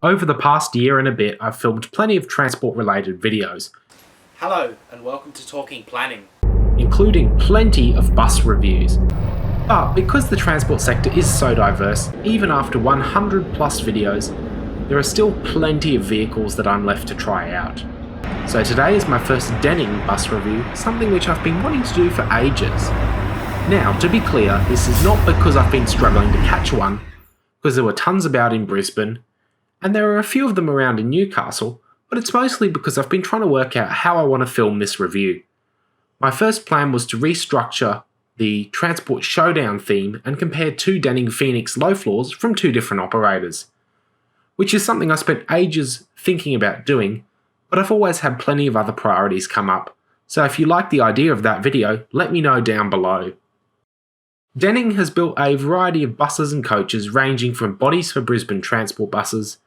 Over the past year and a bit, I've filmed plenty of transport-related videos, Hello, and welcome to Talking Planning. including plenty of bus reviews. But because the transport sector is so diverse, even after 100 plus videos, there are still plenty of vehicles that I'm left to try out. So today is my first Denning bus review, something which I've been wanting to do for ages. Now, to be clear, this is not because I've been struggling to catch one, because there were tons about in Brisbane, and there are a few of them around in Newcastle, but it's mostly because I've been trying to work out how I want to film this review. My first plan was to restructure the Transport Showdown theme and compare two Denning Phoenix low floors from two different operators, which is something I spent ages thinking about doing, but I've always had plenty of other priorities come up, so if you like the idea of that video, let me know down below. Denning has built a variety of buses and coaches ranging from bodies for Brisbane transport buses,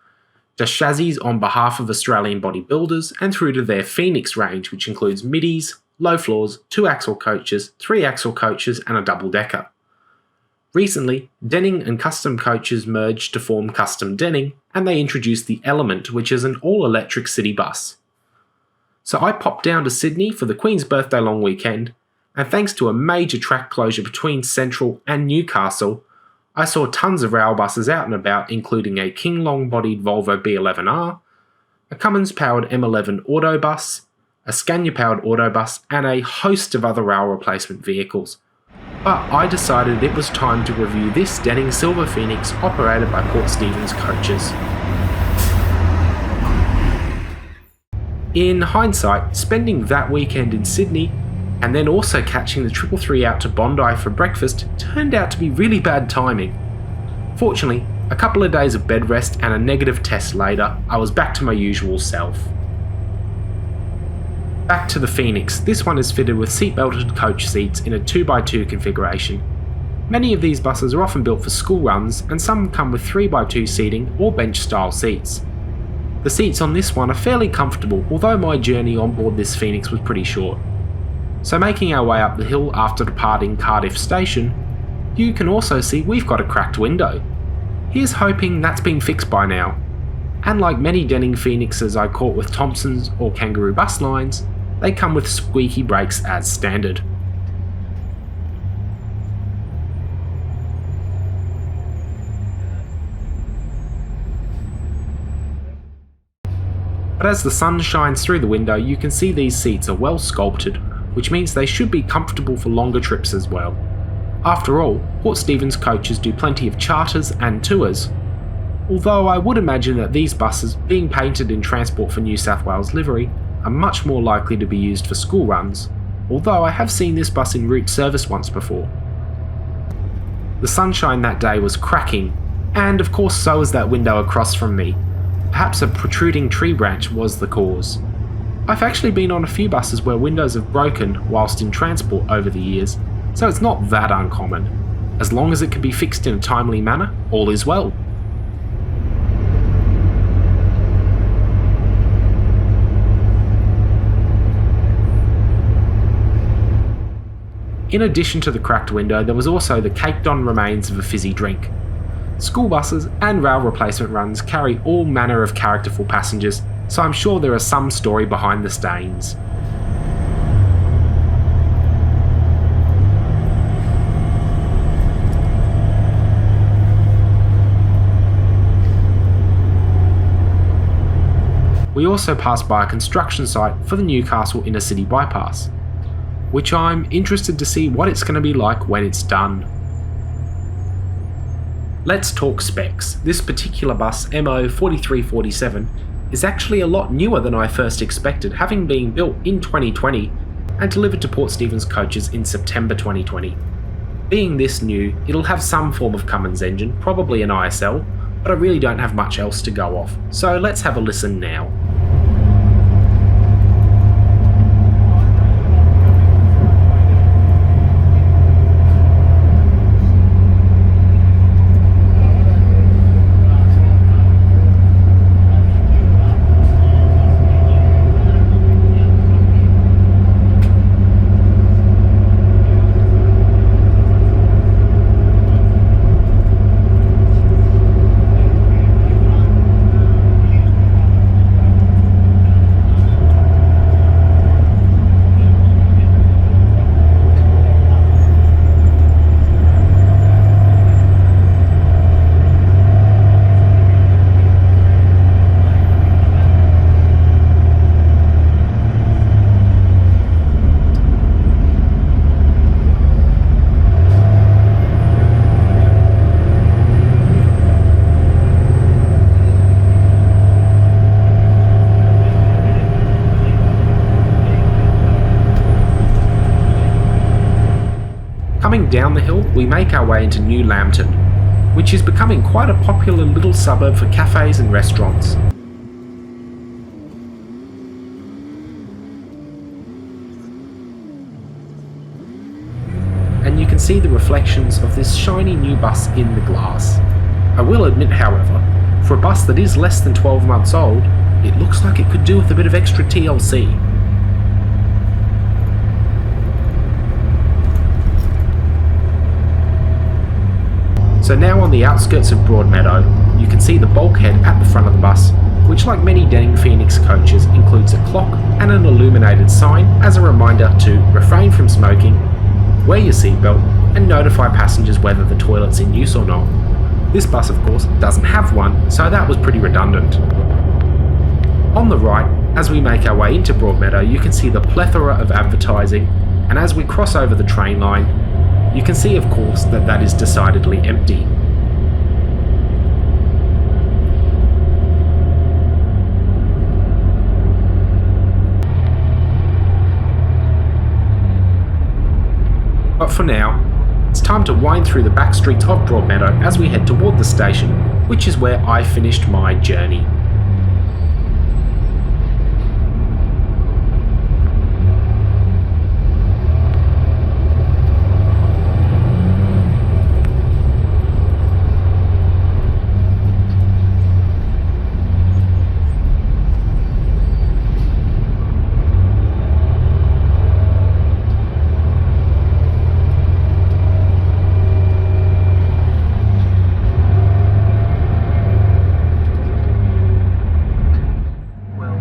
to chassis on behalf of Australian bodybuilders, and through to their Phoenix range, which includes middies, low floors, 2-axle coaches, 3-axle coaches, and a double-decker. Recently, Denning and Custom Coaches merged to form Custom Denning, and they introduced the Element, which is an all-electric city bus. So I popped down to Sydney for the Queen's birthday long weekend, and thanks to a major track closure between Central and Newcastle, I saw tons of rail buses out and about, including a King long-bodied Volvo B11R, a Cummins-powered M11 Autobus, a Scania-powered Autobus, and a host of other rail replacement vehicles. But I decided it was time to review this Denning Silver Phoenix operated by Port Stephens Coaches. In hindsight, spending that weekend in Sydney and then also catching the 333 out to Bondi for breakfast turned out to be really bad timing. Fortunately, a couple of days of bed rest and a negative test later, I was back to my usual self. Back to the Phoenix. This one is fitted with seat-belted coach seats in a 2x2 configuration. Many of these buses are often built for school runs, and some come with 3x2 seating or bench-style seats. The seats on this one are fairly comfortable, although my journey on board this Phoenix was pretty short. So making our way up the hill after departing Cardiff Station, you can also see we've got a cracked window. Here's hoping that's been fixed by now. And like many Denning Phoenixes I caught with Thompson's or Kangaroo bus lines, they come with squeaky brakes as standard. But as the sun shines through the window, you can see these seats are well sculpted, which means they should be comfortable for longer trips as well. After all, Port Stephens Coaches do plenty of charters and tours, although I would imagine that these buses, being painted in Transport for New South Wales livery, are much more likely to be used for school runs, although I have seen this bus in route service once before. The sunshine that day was cracking, and of course so was that window across from me. Perhaps a protruding tree branch was the cause. I've actually been on a few buses where windows have broken whilst in transport over the years, so it's not that uncommon. As long as it can be fixed in a timely manner, all is well. In addition to the cracked window, there was also the caked-on remains of a fizzy drink. School buses and rail replacement runs carry all manner of characterful passengers, so I'm sure there is some story behind the stains. We also passed by a construction site for the Newcastle inner city bypass, which I'm interested to see what it's going to be like when it's done. Let's talk specs. This particular bus, MO4347, is actually a lot newer than I first expected, having been built in 2020 and delivered to Port Stephens Coaches in September 2020. Being this new, it'll have some form of Cummins engine, probably an ISL, but I really don't have much else to go off, so let's have a listen now. down the hill, we make our way into New Lambton, which is becoming quite a popular little suburb for cafes and restaurants. And you can see the reflections of this shiny new bus in the glass. I will admit, however, for a bus that is less than 12 months old, it looks like it could do with a bit of extra TLC. So now on the outskirts of Broadmeadow, you can see the bulkhead at the front of the bus, which like many Denning Phoenix coaches includes a clock and an illuminated sign as a reminder to refrain from smoking, wear your seatbelt, and notify passengers whether the toilet's in use or not. This bus, of course, doesn't have one, so that was pretty redundant. On the right, as we make our way into Broadmeadow, you can see the plethora of advertising, and as we cross over the train line, you can see, of course, that that is decidedly empty. But for now, it's time to wind through the back streets of Broadmeadow as we head toward the station, which is where I finished my journey.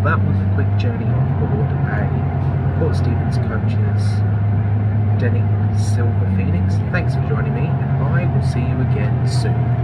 That was a quick journey on board a Port Stephens Coaches Denning Silver Phoenix. Thanks for joining me, and I will see you again soon.